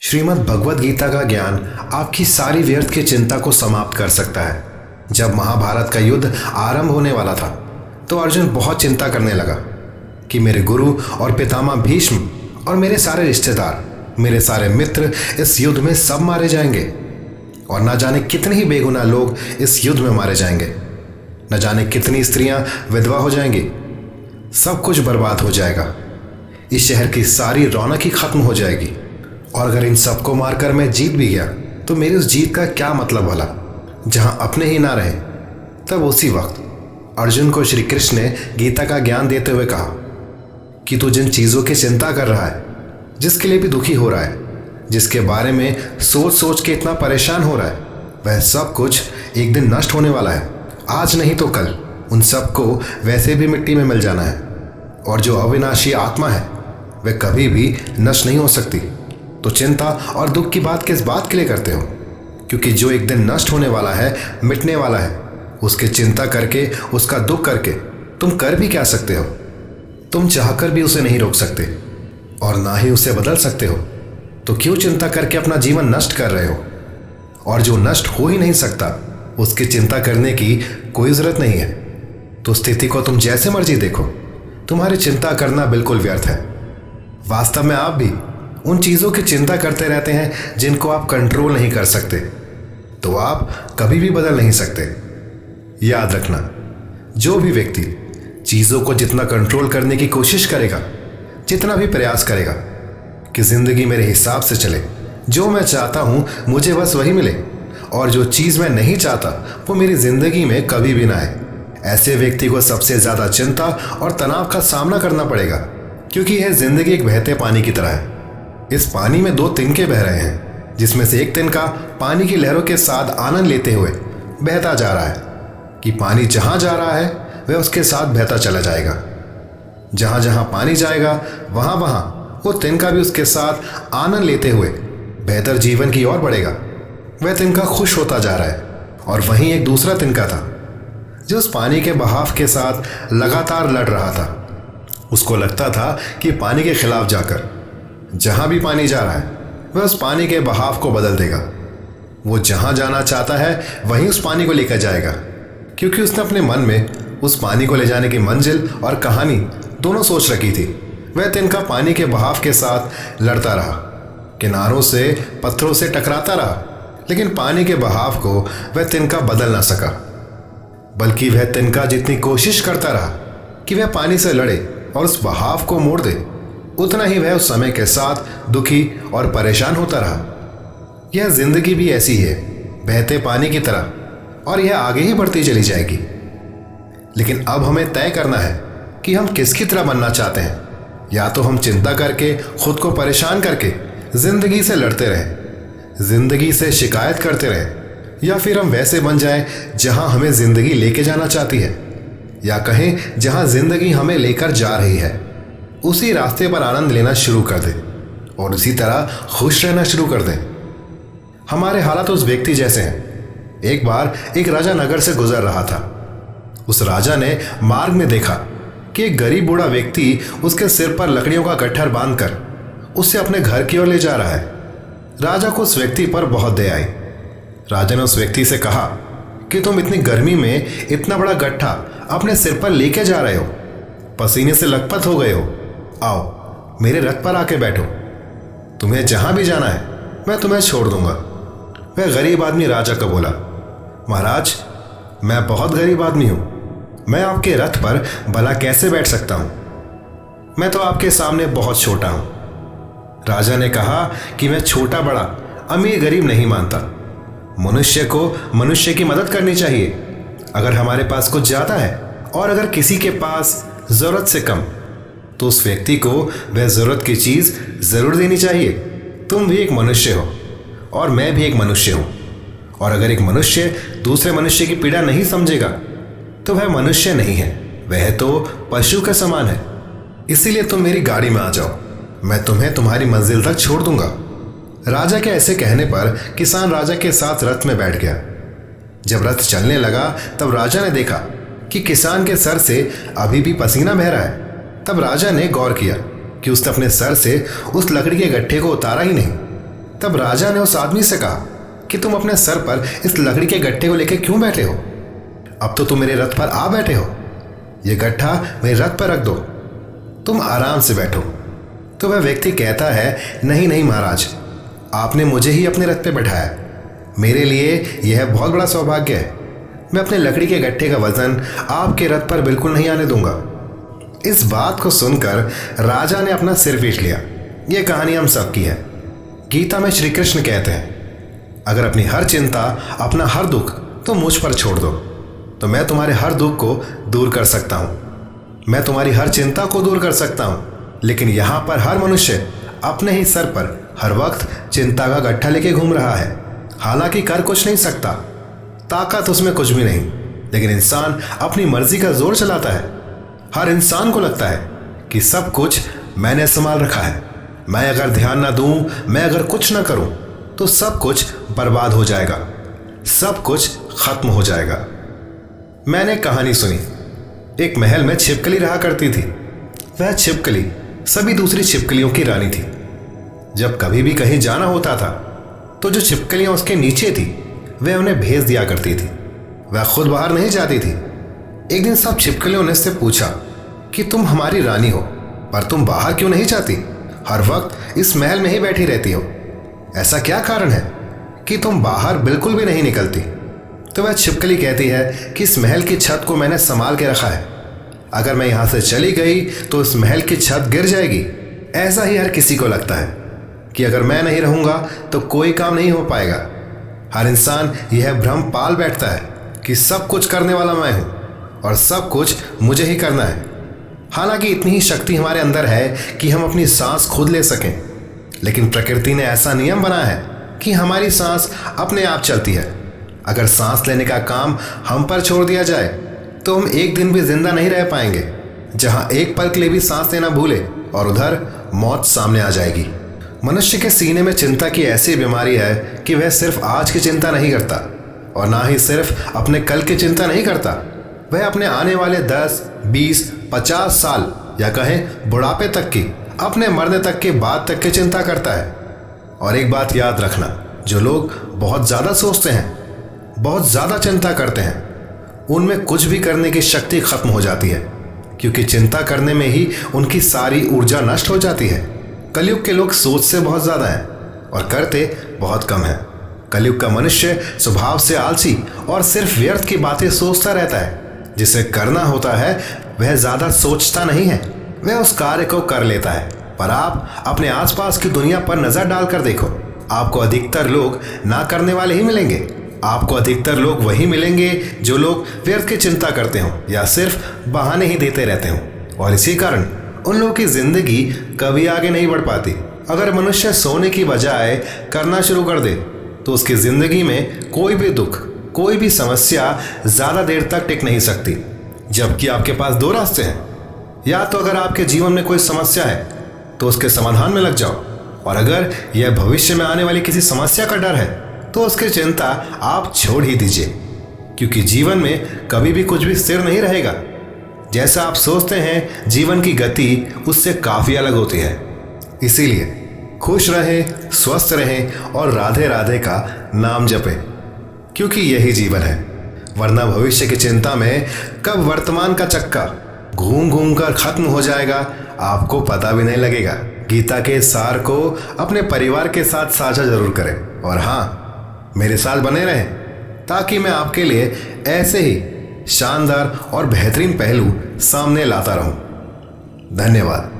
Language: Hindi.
श्रीमद् भगवद गीता का ज्ञान आपकी सारी व्यर्थ की चिंता को समाप्त कर सकता है। जब महाभारत का युद्ध आरंभ होने वाला था तो अर्जुन बहुत चिंता करने लगा कि मेरे गुरु और पितामह भीष्म और मेरे सारे रिश्तेदार, मेरे सारे मित्र इस युद्ध में सब मारे जाएंगे और न जाने कितने ही बेगुनाह लोग इस युद्ध में मारे जाएंगे। न जाने कितनी स्त्रियां विधवा हो जाएंगी। सब कुछ बर्बाद हो जाएगा। इस शहर की सारी रौनक ही खत्म हो जाएगी। और अगर इन सबको मारकर मैं जीत भी गया तो मेरी उस जीत का क्या मतलब भला, जहां अपने ही ना रहे। तब उसी वक्त अर्जुन को श्री कृष्ण ने गीता का ज्ञान देते हुए कहा कि तू जिन चीज़ों की चिंता कर रहा है, जिसके लिए भी दुखी हो रहा है, जिसके बारे में सोच सोच के इतना परेशान हो रहा है, वह सब कुछ एक दिन नष्ट होने वाला है। आज नहीं तो कल उन सबको वैसे भी मिट्टी में मिल जाना है। और जो अविनाशी आत्मा है वह कभी भी नष्ट नहीं हो सकती। तो चिंता और दुख की बात किस बात के लिए करते हो? क्योंकि जो एक दिन नष्ट होने वाला है, मिटने वाला है, उसकी चिंता करके, उसका दुख करके तुम कर भी क्या सकते हो? तुम चाहकर भी उसे नहीं रोक सकते और ना ही उसे बदल सकते हो। तो क्यों चिंता करके अपना जीवन नष्ट कर रहे हो? और जो नष्ट हो ही नहीं सकता उसकी चिंता करने की कोई जरूरत नहीं है। तो स्थिति को तुम जैसे मर्जी देखो, तुम्हारी चिंता करना बिल्कुल व्यर्थ है। वास्तव में आप भी उन चीज़ों की चिंता करते रहते हैं जिनको आप कंट्रोल नहीं कर सकते, तो आप कभी भी बदल नहीं सकते। याद रखना, जो भी व्यक्ति चीज़ों को जितना कंट्रोल करने की कोशिश करेगा, जितना भी प्रयास करेगा कि ज़िंदगी मेरे हिसाब से चले, जो मैं चाहता हूँ मुझे बस वही मिले, और जो चीज़ मैं नहीं चाहता वो मेरी ज़िंदगी में कभी भी ना आए, ऐसे व्यक्ति को सबसे ज़्यादा चिंता और तनाव का सामना करना पड़ेगा। क्योंकि यह ज़िंदगी एक बहते पानी की तरह है। इस पानी में दो तिनके बह रहे हैं, जिसमें से एक तिनका पानी की लहरों के साथ आनंद लेते हुए बहता जा रहा है कि पानी जहां जा रहा है वह उसके साथ बहता चला जाएगा। जहां जहां पानी जाएगा वहां वहां वो तिनका भी उसके साथ आनंद लेते हुए बेहतर जीवन की ओर बढ़ेगा। वह तिनका खुश होता जा रहा है। और वहीं एक दूसरा तिनका था जो उस पानी के बहाव के साथ लगातार लड़ रहा था। उसको लगता था कि पानी के खिलाफ जाकर जहां भी पानी जा रहा है वह उस पानी के बहाव को बदल देगा। वो जहां जाना चाहता है वहीं उस पानी को लेकर जाएगा, क्योंकि उसने अपने मन में उस पानी को ले जाने की मंजिल और कहानी दोनों सोच रखी थी। वह तिनका पानी के बहाव के साथ लड़ता रहा, किनारों से पत्थरों से टकराता रहा, लेकिन पानी के बहाव को वह तिनका बदल ना सका। बल्कि वह तिनका जितनी कोशिश करता रहा कि वह पानी से लड़े और उस बहाव को मोड़ दे, उतना ही वह उस समय के साथ दुखी और परेशान होता रहा। यह जिंदगी भी ऐसी है, बहते पानी की तरह, और यह आगे ही बढ़ती चली जाएगी। लेकिन अब हमें तय करना है कि हम किसकी तरह बनना चाहते हैं। या तो हम चिंता करके, खुद को परेशान करके जिंदगी से लड़ते रहें, जिंदगी से शिकायत करते रहें, या फिर हम वैसे बन जाएं जहां हमें जिंदगी लेके जाना चाहती है, या कहें जहां जिंदगी हमें लेकर जा रही है उसी रास्ते पर आनंद लेना शुरू कर दें और उसी तरह खुश रहना शुरू कर दें। हमारे हालात उस व्यक्ति जैसे हैं। एक बार एक राजा नगर से गुजर रहा था। उस राजा ने मार्ग में देखा कि एक गरीब बूढ़ा व्यक्ति उसके सिर पर लकड़ियों का गट्ठर बांधकर उससे अपने घर की ओर ले जा रहा है। राजा को उस व्यक्ति पर बहुत दया आई। राजा ने उस व्यक्ति से कहा कि तुम इतनी गर्मी में इतना बड़ा गट्ठा अपने सिर पर लेके जा रहे हो, पसीने से लथपथ हो गए हो, आओ मेरे रथ पर आके बैठो, तुम्हें जहां भी जाना है मैं तुम्हें छोड़ दूंगा। वह गरीब आदमी राजा को बोला, महाराज मैं बहुत गरीब आदमी हूं, मैं आपके रथ पर भला कैसे बैठ सकता हूं, मैं तो आपके सामने बहुत छोटा हूं। राजा ने कहा कि मैं छोटा बड़ा, अमीर गरीब नहीं मानता। मनुष्य को मनुष्य की मदद करनी चाहिए। अगर हमारे पास कुछ ज्यादा है और अगर किसी के पास जरूरत से कम, तो उस व्यक्ति को वह जरूरत की चीज जरूर देनी चाहिए। तुम भी एक मनुष्य हो और मैं भी एक मनुष्य हूं, और अगर एक मनुष्य दूसरे मनुष्य की पीड़ा नहीं समझेगा तो वह मनुष्य नहीं है, वह तो पशु के समान है। इसीलिए तुम मेरी गाड़ी में आ जाओ, मैं तुम्हें तुम्हारी मंजिल तक छोड़ दूंगा। राजा के ऐसे कहने पर किसान राजा के साथ रथ में बैठ गया। जब रथ चलने लगा तब राजा ने देखा कि किसान के सर से अभी भी पसीना बह रहा है। तब राजा ने गौर किया कि उसने अपने सर से उस लकड़ी के गट्ठे को उतारा ही नहीं। तब राजा ने उस आदमी से कहा कि तुम अपने सर पर इस लकड़ी के गट्ठे को लेकर क्यों बैठे हो? अब तो तुम मेरे रथ पर आ बैठे हो, ये गट्ठा मेरे रथ पर रख दो, तुम आराम से बैठो। तो वह व्यक्ति कहता है, नहीं नहीं महाराज, आपने मुझे ही अपने रथ पे बैठाया, मेरे लिए यह बहुत बड़ा सौभाग्य है। मैं अपने लकड़ी के गट्ठे का वजन आपके रथ पर बिल्कुल नहीं आने दूंगा। इस बात को सुनकर राजा ने अपना सिर पीट लिया। यह कहानी हम सबकी है। गीता में श्री कृष्ण कहते हैं, अगर अपनी हर चिंता, अपना हर दुख तुम मुझ पर छोड़ दो तो मैं तुम्हारे हर दुख को दूर कर सकता हूँ, मैं तुम्हारी हर चिंता को दूर कर सकता हूँ। लेकिन यहाँ पर हर मनुष्य अपने ही सर पर हर वक्त चिंता का गट्ठा लेके घूम रहा है। हालांकि कर कुछ नहीं सकता, ताकत उसमें कुछ भी नहीं, लेकिन इंसान अपनी मर्जी का जोर चलाता है। हर इंसान को लगता है कि सब कुछ मैंने संभाल रखा है, मैं अगर ध्यान ना दूं, मैं अगर कुछ ना करूं तो सब कुछ बर्बाद हो जाएगा, सब कुछ खत्म हो जाएगा। मैंने कहानी सुनी, एक महल में छिपकली रहा करती थी। वह छिपकली सभी दूसरी छिपकलियों की रानी थी। जब कभी भी कहीं जाना होता था तो जो छिपकलियां उसके नीचे थी वह उन्हें भेज दिया करती थी, वह खुद बाहर नहीं जाती थी। एक दिन सब छिपकलियों ने उससे पूछा कि तुम हमारी रानी हो पर तुम बाहर क्यों नहीं जाती, हर वक्त इस महल में ही बैठी रहती हो, ऐसा क्या कारण है कि तुम बाहर बिल्कुल भी नहीं निकलती? तो वह छिपकली कहती है कि इस महल की छत को मैंने संभाल के रखा है, अगर मैं यहां से चली गई तो इस महल की छत गिर जाएगी। ऐसा ही हर किसी को लगता है कि अगर मैं नहीं रहूंगा तो कोई काम नहीं हो पाएगा। हर इंसान यह भ्रम पाल बैठता है कि सब कुछ करने वाला मैं हूं और सब कुछ मुझे ही करना है। हालांकि इतनी ही शक्ति हमारे अंदर है कि हम अपनी सांस खुद ले सकें, लेकिन प्रकृति ने ऐसा नियम बनाया है कि हमारी सांस अपने आप चलती है। अगर सांस लेने का काम हम पर छोड़ दिया जाए तो हम एक दिन भी जिंदा नहीं रह पाएंगे। जहां एक पल के लिए भी सांस लेना भूले और उधर मौत सामने आ जाएगी। मनुष्य के सीने में चिंता की ऐसी बीमारी है कि वह सिर्फ आज की चिंता नहीं करता और ना ही सिर्फ अपने कल की चिंता नहीं करता, वह अपने आने वाले 10, 20, 50 साल या कहें बुढ़ापे तक की, अपने मरने तक की बात तक की चिंता करता है। और एक बात याद रखना, जो लोग बहुत ज़्यादा सोचते हैं, बहुत ज़्यादा चिंता करते हैं, उनमें कुछ भी करने की शक्ति खत्म हो जाती है, क्योंकि चिंता करने में ही उनकी सारी ऊर्जा नष्ट हो जाती है। कलयुग के लोग सोचते बहुत ज़्यादा हैं और करते बहुत कम हैं। कलयुग का मनुष्य स्वभाव से आलसी और सिर्फ व्यर्थ की बातें सोचता रहता है। जिसे करना होता है वह ज़्यादा सोचता नहीं है, वह उस कार्य को कर लेता है। पर आप अपने आसपास की दुनिया पर नज़र डालकर देखो, आपको अधिकतर लोग ना करने वाले ही मिलेंगे। आपको अधिकतर लोग वही मिलेंगे जो लोग व्यर्थ की चिंता करते हों या सिर्फ बहाने ही देते रहते हों, और इसी कारण उन लोगों की जिंदगी कभी आगे नहीं बढ़ पाती। अगर मनुष्य सोने की बजाय करना शुरू कर दे तो उसकी जिंदगी में कोई भी दुख, कोई भी समस्या ज़्यादा देर तक टिक नहीं सकती। जबकि आपके पास दो रास्ते हैं, या तो अगर आपके जीवन में कोई समस्या है तो उसके समाधान में लग जाओ, और अगर यह भविष्य में आने वाली किसी समस्या का डर है तो उसकी चिंता आप छोड़ ही दीजिए, क्योंकि जीवन में कभी भी कुछ भी स्थिर नहीं रहेगा। जैसा आप सोचते हैं जीवन की गति उससे काफ़ी अलग होती है। इसीलिए खुश रहें, स्वस्थ रहें और राधे राधे का नाम जपें, क्योंकि यही जीवन है। वरना भविष्य की चिंता में कब वर्तमान का चक्का घूम घूम कर खत्म हो जाएगा आपको पता भी नहीं लगेगा। गीता के सार को अपने परिवार के साथ साझा जरूर करें, और हाँ, मेरे साथ बने रहें ताकि मैं आपके लिए ऐसे ही शानदार और बेहतरीन पहलू सामने लाता रहूं। धन्यवाद।